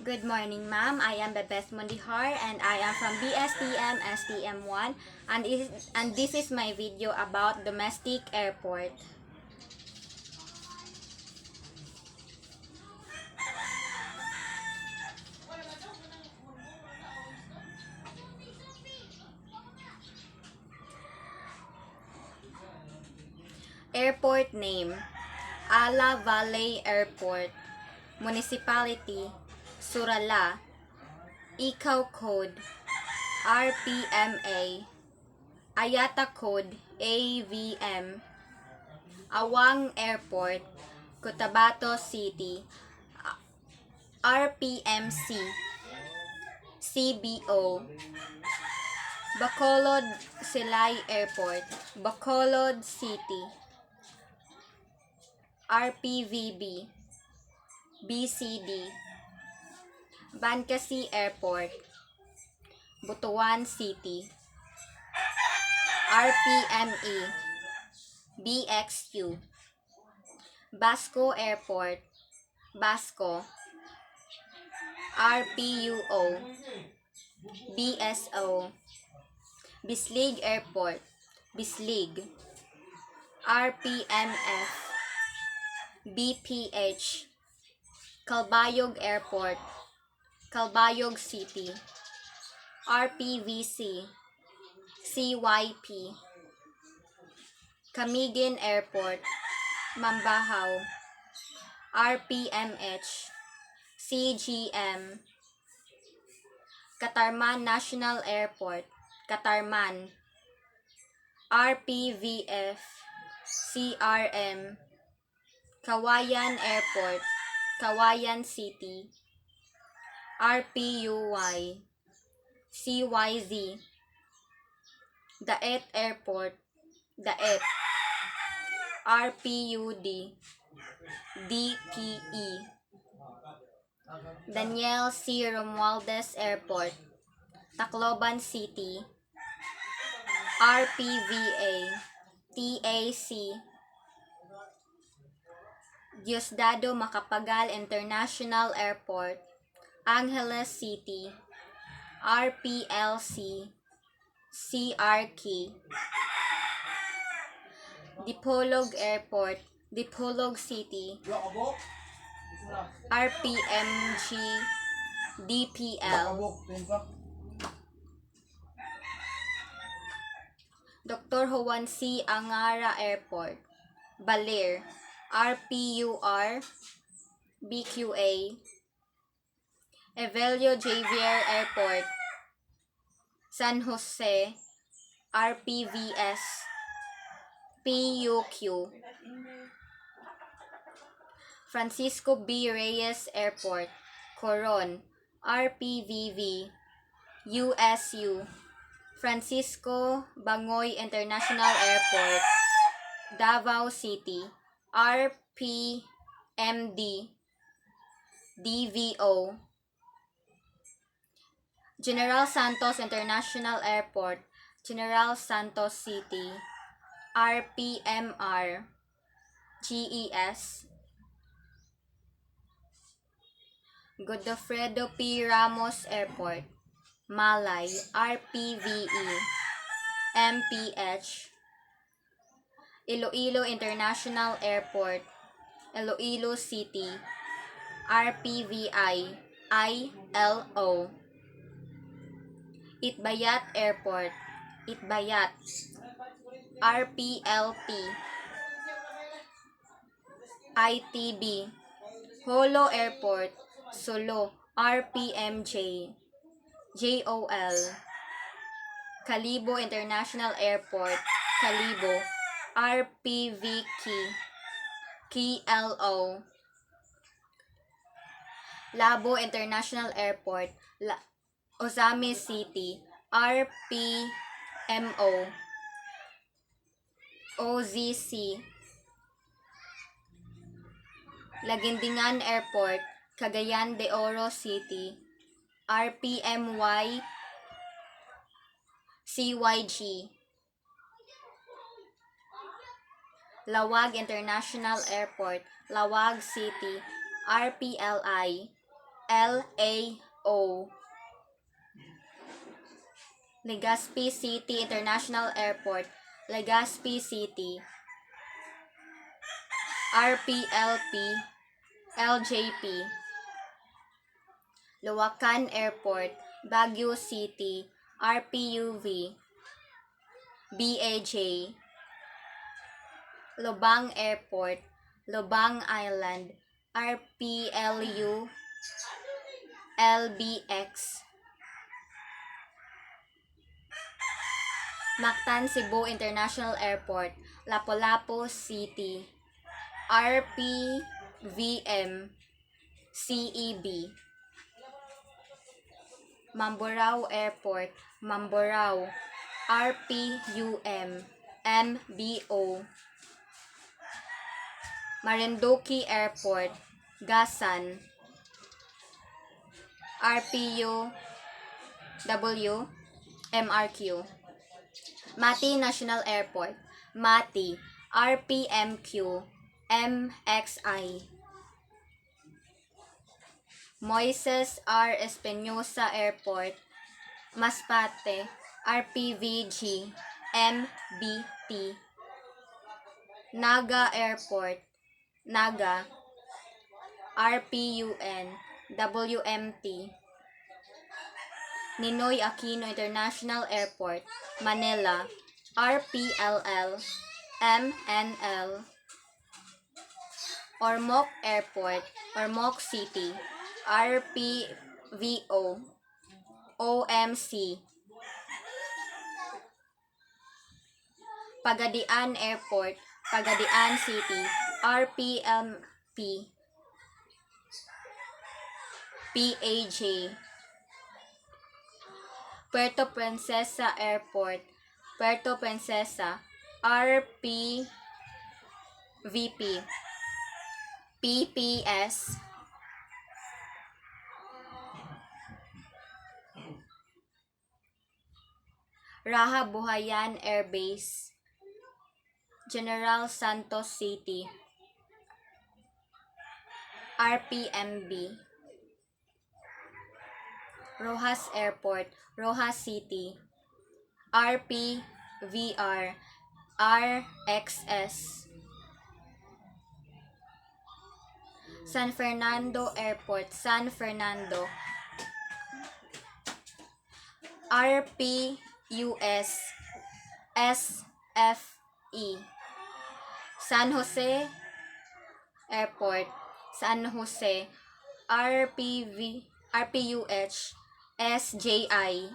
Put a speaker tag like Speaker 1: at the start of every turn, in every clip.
Speaker 1: Good morning, ma'am. I am Bebes Mondihar and I am from BSTM STM1 and this is my video about domestic airport. Airport name: Ala Valley Airport. Municipality: Surala. ICAO code: RPMA. IATA code: AVM. Awang Airport, Cotabato City. RPMC. CBO. Bacolod Silay Airport, Bacolod City. RPVB. BCD. Bancasi Airport, Butuan City. RPME. BXQ. Basco Airport, Basco. RPUO. BSO. Bislig Airport, Bislig. RPMF. BPH. Calbayog Airport, Calbayog City. RPVC. CYP. Camiguin Airport, Mambahaw. RPMH. CGM. Katarman National Airport, Katarman. RPVF. CRM. Kawayan Airport, Kawayan City. RPUY. CYZ. Daet Airport, Daet. RPUD. DPE. Daniel C. Romualdez Airport, Tacloban City. RPVA. TAC. Diosdado Macapagal International Airport, Angeles City. RPLC. CRK. Dipolog Airport, Dipolog City. RPMG. DPL. Dr. Juan C. Angara Airport, Baler. RPUR. BQA. Evelio Javier Airport, San Jose. RPVS. PUQ. Francisco B. Reyes Airport, Coron. RPVV. USU. Francisco Bangoy International Airport, Davao City. RPMD. DVO. General Santos International Airport, General Santos City. RPMR. GES. Godofredo P. Ramos Airport, Malay. RPVE. MPH. Iloilo International Airport, Iloilo City. RPVI. ILO. Itbayat Airport, Itbayat. RPLP. ITB. Holo Airport, Solo. RPMJ. JOL. Calibo International Airport, Calibo. RPVK. KLO. Labo International Airport, Ozamis City. RPMO. OZC. Laguindingan Airport, Cagayan de Oro City. RPMY. CYG. Lawag International Airport, Lawag City. RPLI. LAO. Legazpi City International Airport, Legazpi City. RPLP, LJP. Luwakan Airport, Baguio City, RPUV. BAJ. Lubang Airport, Lubang Island, RPLU, LBX. Mactan Cebu International Airport, Lapu-Lapu City, RPVM, CEB. Mamburao Airport, Mamburao, RPUM, MBO. Marinduque Airport, Gasan, RPUW, MRQ. Mati National Airport, Mati, RPMQ, MXI. Moises R. Espinosa Airport, Masbate, RPVG, MBT. Naga Airport, Naga, RPUN, WMT. Ninoy Aquino International Airport, Manila, RPLL, MNL. Ormoc Airport, Ormoc City, RPVO, OMC. Pagadian Airport, Pagadian City, RPMP, PAJ. Puerto Princesa Airport, Puerto Princesa, RPVP, PPS. Raha Buhayan Air Base, General Santos City, RPMB. Rojas Airport, Rojas City, RPVR, RXS. San Fernando Airport, San Fernando, RPUS, SFE. San Jose Airport, San Jose, RPUH, SJI.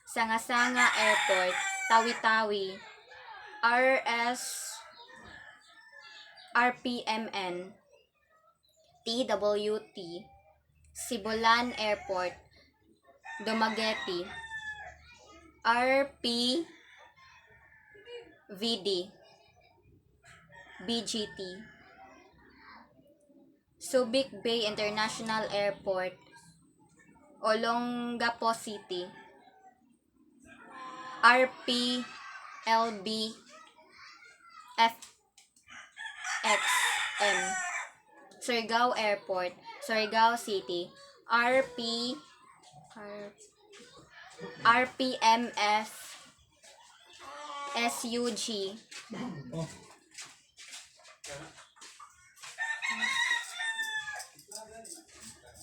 Speaker 1: Sanga-Sanga Airport, Tawi-Tawi, RPMN, TWT. Sibulan Airport, Dumaguete, RPVD, BGT. Subic Bay International Airport, Olongapo City, RPLB, FXM. Surigao Airport, Surigao City, RPMF, SUG.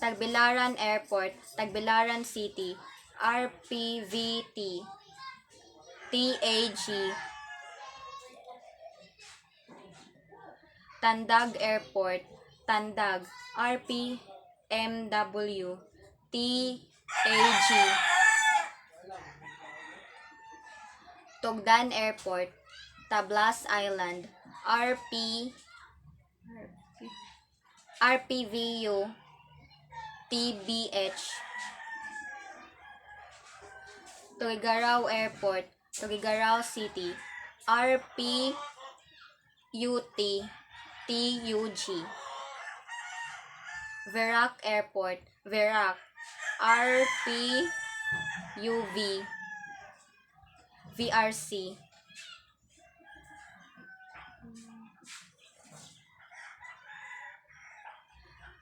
Speaker 1: Tagbilaran Airport, Tagbilaran City, RPVT, TAG. Tandag Airport, Tandag, RPMW, TAG. Tugdan Airport, Tablas Island, RPVU, TBH. Tuguegarao Airport, Tuguegarao City, RPUT, TUG. Verac Airport, Verac, RPUV, VRC.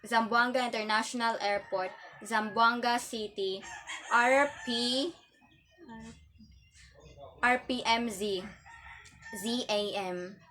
Speaker 1: Zamboanga International Airport, Zamboanga City, RPMZ, ZAM.